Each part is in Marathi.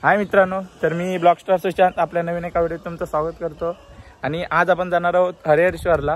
हाय मित्रांनो, तर मी ब्लॉग स्टार सुशांत आपल्या नवीन एका व्हिडिओत तुमचं स्वागत करतो। आणि आज आपण जाणार आहोत हरिहरेश्वरला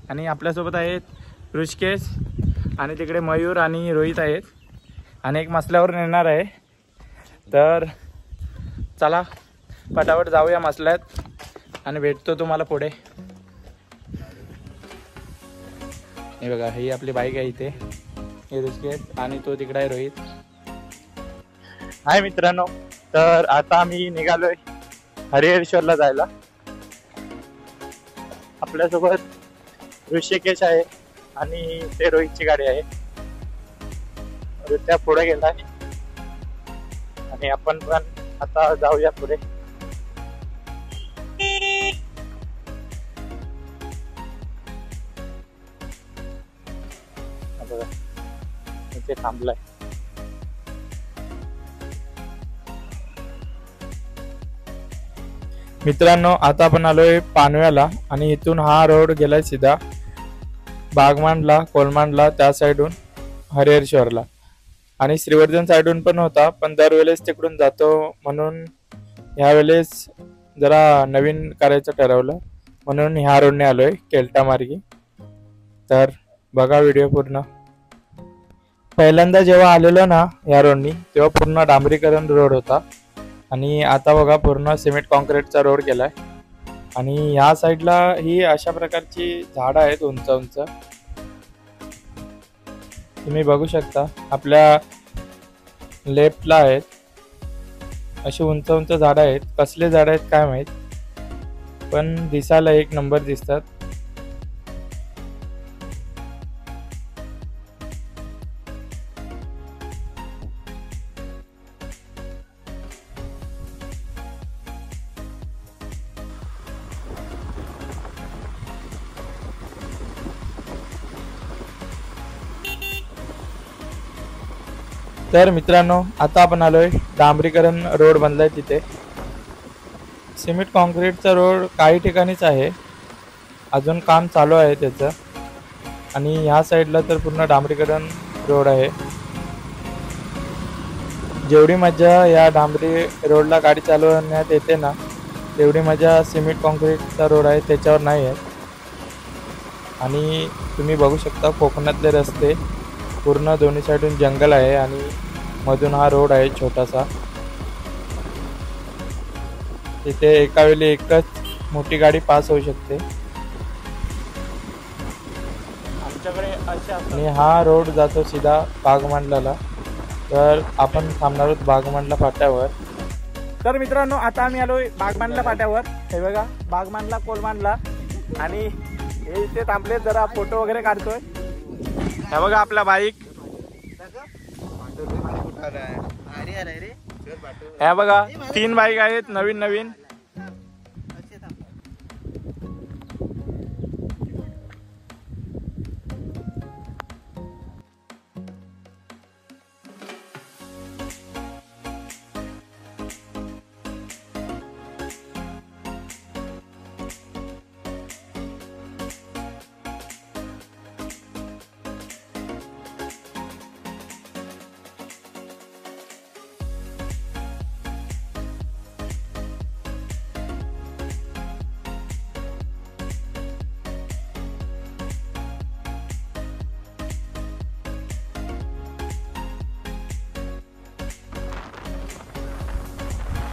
आणि आपल्यासोबत आहेत ऋषिकेश आणि तिकडे मयूर आणि रोहित आहेत आणि एक मसल्यावर नेणार आहे। तर चला पटापट जाऊया मसल्यात आणि भेटतो तुम्हाला पुढे। हे बघा, ही आपली बाईक आहे इथे, हे ऋषिकेश आणि तो तिकडे आहे रोहित। हाय मित्रांनो, तर आता आम्ही निघालोय हरिहरेश्वरला जायला। आपल्यासोबत ऋषिकेश आहे आणि ते रोहितची गाडी आहे, त्या पुढे गेलाय आणि आपण पण आता जाऊया पुढे। इथे थांबलाय। मित्रांनो, आता आपण आलोय पानव्याला आणि इथून हा रोड गेलाय सीधा बागमांडला, कोलमांडला, त्या साइडून हरिहरेश्वरला आणि श्रीवर्धन साइडून पण होता, पण दरवेळेस तिकडून जातो म्हणून ह्यावेळेस जरा नवीन करायचं ठरवलं म्हणून ह्या रोडने आलोय केल्टा मार्गी। तर बघा व्हिडिओ पूर्ण। पहिल्यांदा जेव्हा आलेलो ना या रोडनी तेव्हा पूर्ण डांबरीकरण रोड होता आणि आता बघा पूर्ण सिमेंट कॉन्क्रीटचा रोड केलाय आणि ह्या साईडला ही अशा प्रकारची झाडं आहेत उंच उंच, तुम्ही बघू शकता। आपल्या लेफ्टला आहेत अशी उंच उंच झाडं आहेत, कसले झाड आहेत काय माहित, पण दिसायला एक नंबर दिसतात। तर मित्रांनो, आता आपण आलोय डांबरीकरण रोड बनलाय तिथे। सिमेंट कॉन्क्रीटचा रोड काही ठिकाणीच आहे, अजून काम चालू आहे त्याचं आणि ह्या साईडला तर पूर्ण डांबरीकरण रोड आहे। जेवढी मजा या डांबरी रोडला गाडी चालवण्यात येते ना, तेवढी मजा सिमेंट कॉन्क्रीटचा रोड आहे त्याच्यावर नाही आहे। आणि तुम्ही बघू शकता कोकणातले रस्ते, पूर्ण दोन्ही साइडून जंगल आहे आणि मधून हा रोड आहे छोटासा। तिथे एका वेळी एकच मोठी गाडी पास होऊ शकते आमच्याकडे आणि हा रोड जातो सीधा बागमांडला। तर आपण थांबणार आहोत बागमांडला फाट्यावर। तर मित्रांनो, आता आम्ही आलोय बागमांडला फाट्यावर। हे बघा, बागमांडला कोलमांडला आणि हे इथे थांबले, जरा फोटो वगैरे काढतोय। हे बघा आपला बाईक, हे बघा 3 बाईक आहेत नवीन नवीन।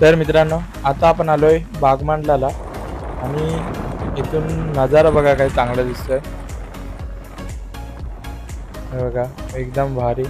तर मित्रांनो, आता आपण आलोय बागमांडला आणि इथून नजारा बघा काय चांगला दिसतोय। हे बघा एकदम भारी।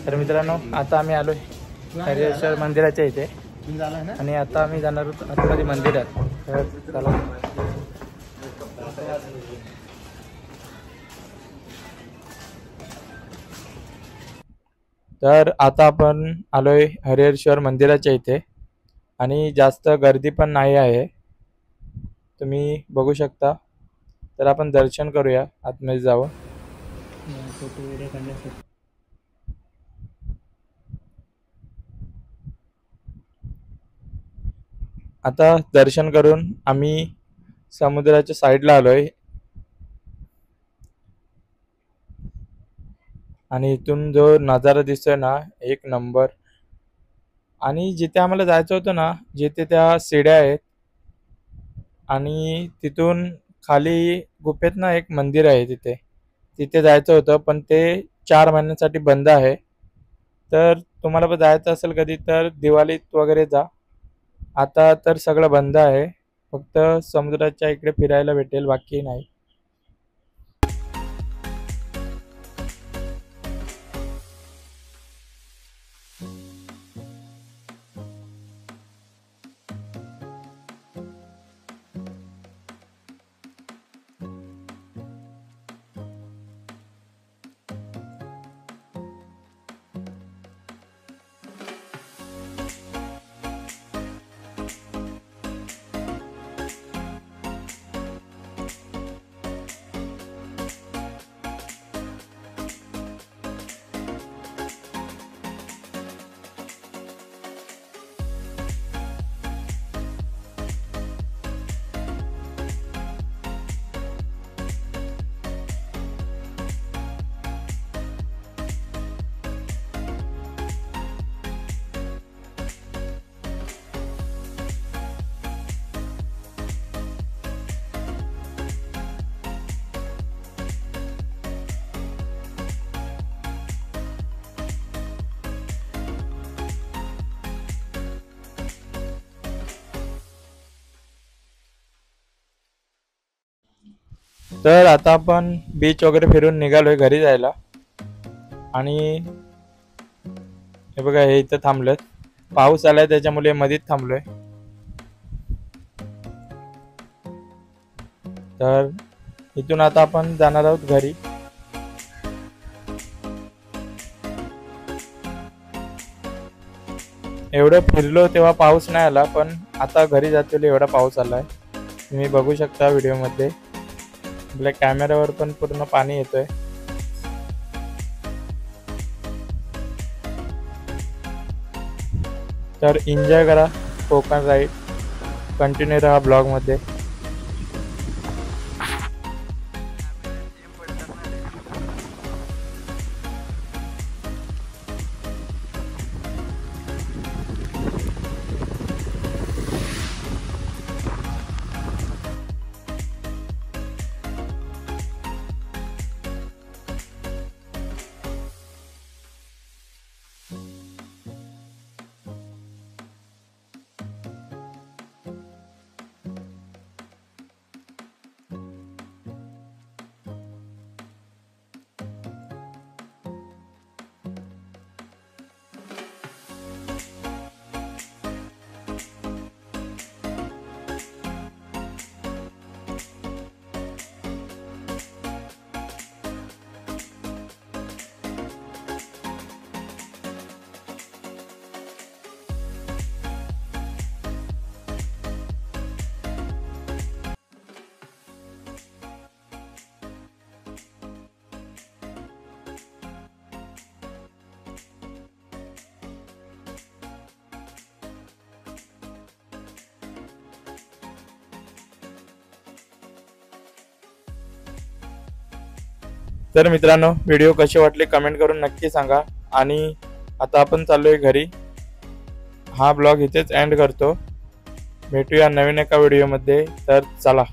तर मित्रांनो, आता आम्ही आलोय हरिहरेश्वर मंदिराच्या इथे आणि आता आम्ही जाणार आहोत आतमध्ये मंदिरात. तर चला. तर आता आपण आलोय हरिहरेश्वर मंदिराच्या इथे आणि जास्त गर्दी पण नाही आहे, तुम्ही बघू शकता. तर आपण दर्शन करूया आतमध्ये जाऊन. आता दर्शन करून आम्ही समुद्राच्या साईडला आलोय आणि इथून जो नजारा दिसतोय ना, एक नंबर. आणि जिथे आम्हाला जायचं होतं ना, जिथे त्या शिड्या आहेत आणि तिथून खाली गुफेत ना एक मंदिर आहे, तिथे तिथे जायचं होतं, पण ते 4 महिन्यांसाठी बंद आहे. तर तुम्हाला पण जायचं असेल कधी तर दिवाळीत वगैरे जा. आता तर सगळं बंद आहे, फक्त समुद्राच्या इकडे फिरायला भेटेल, बाकी नाही. तर आता आपण बीच वगैरे फिरून निघालोय घरी जायला. आणि हे बघा, हे इथं थांबलेत, पाऊस आलाय त्याच्यामुळे मध्येच थांबलोय. तर इथून आता आपण जाणार आहोत घरी. एवढं फिरलो तेव्हा पाऊस नाही आला, पण आता घरी जातो एवढा पाऊस आलाय, तुम्ही बघू शकता व्हिडिओमध्ये. आपल्या कॅमेऱ्यावर पण पूर्ण पाणी येतोय. तर एन्जॉय करा कोकण राईड, कंटिन्यू राहा ब्लॉगमध्ये. तर मित्रांनो, व्हिडिओ कसे वाटले कमेंट करून नक्की सांगा. आणि आता आपण चाललोय घरी. हा ब्लॉग इथेच एंड करतो. भेटूया नवीन एका व्हिडिओमध्ये. तर चला.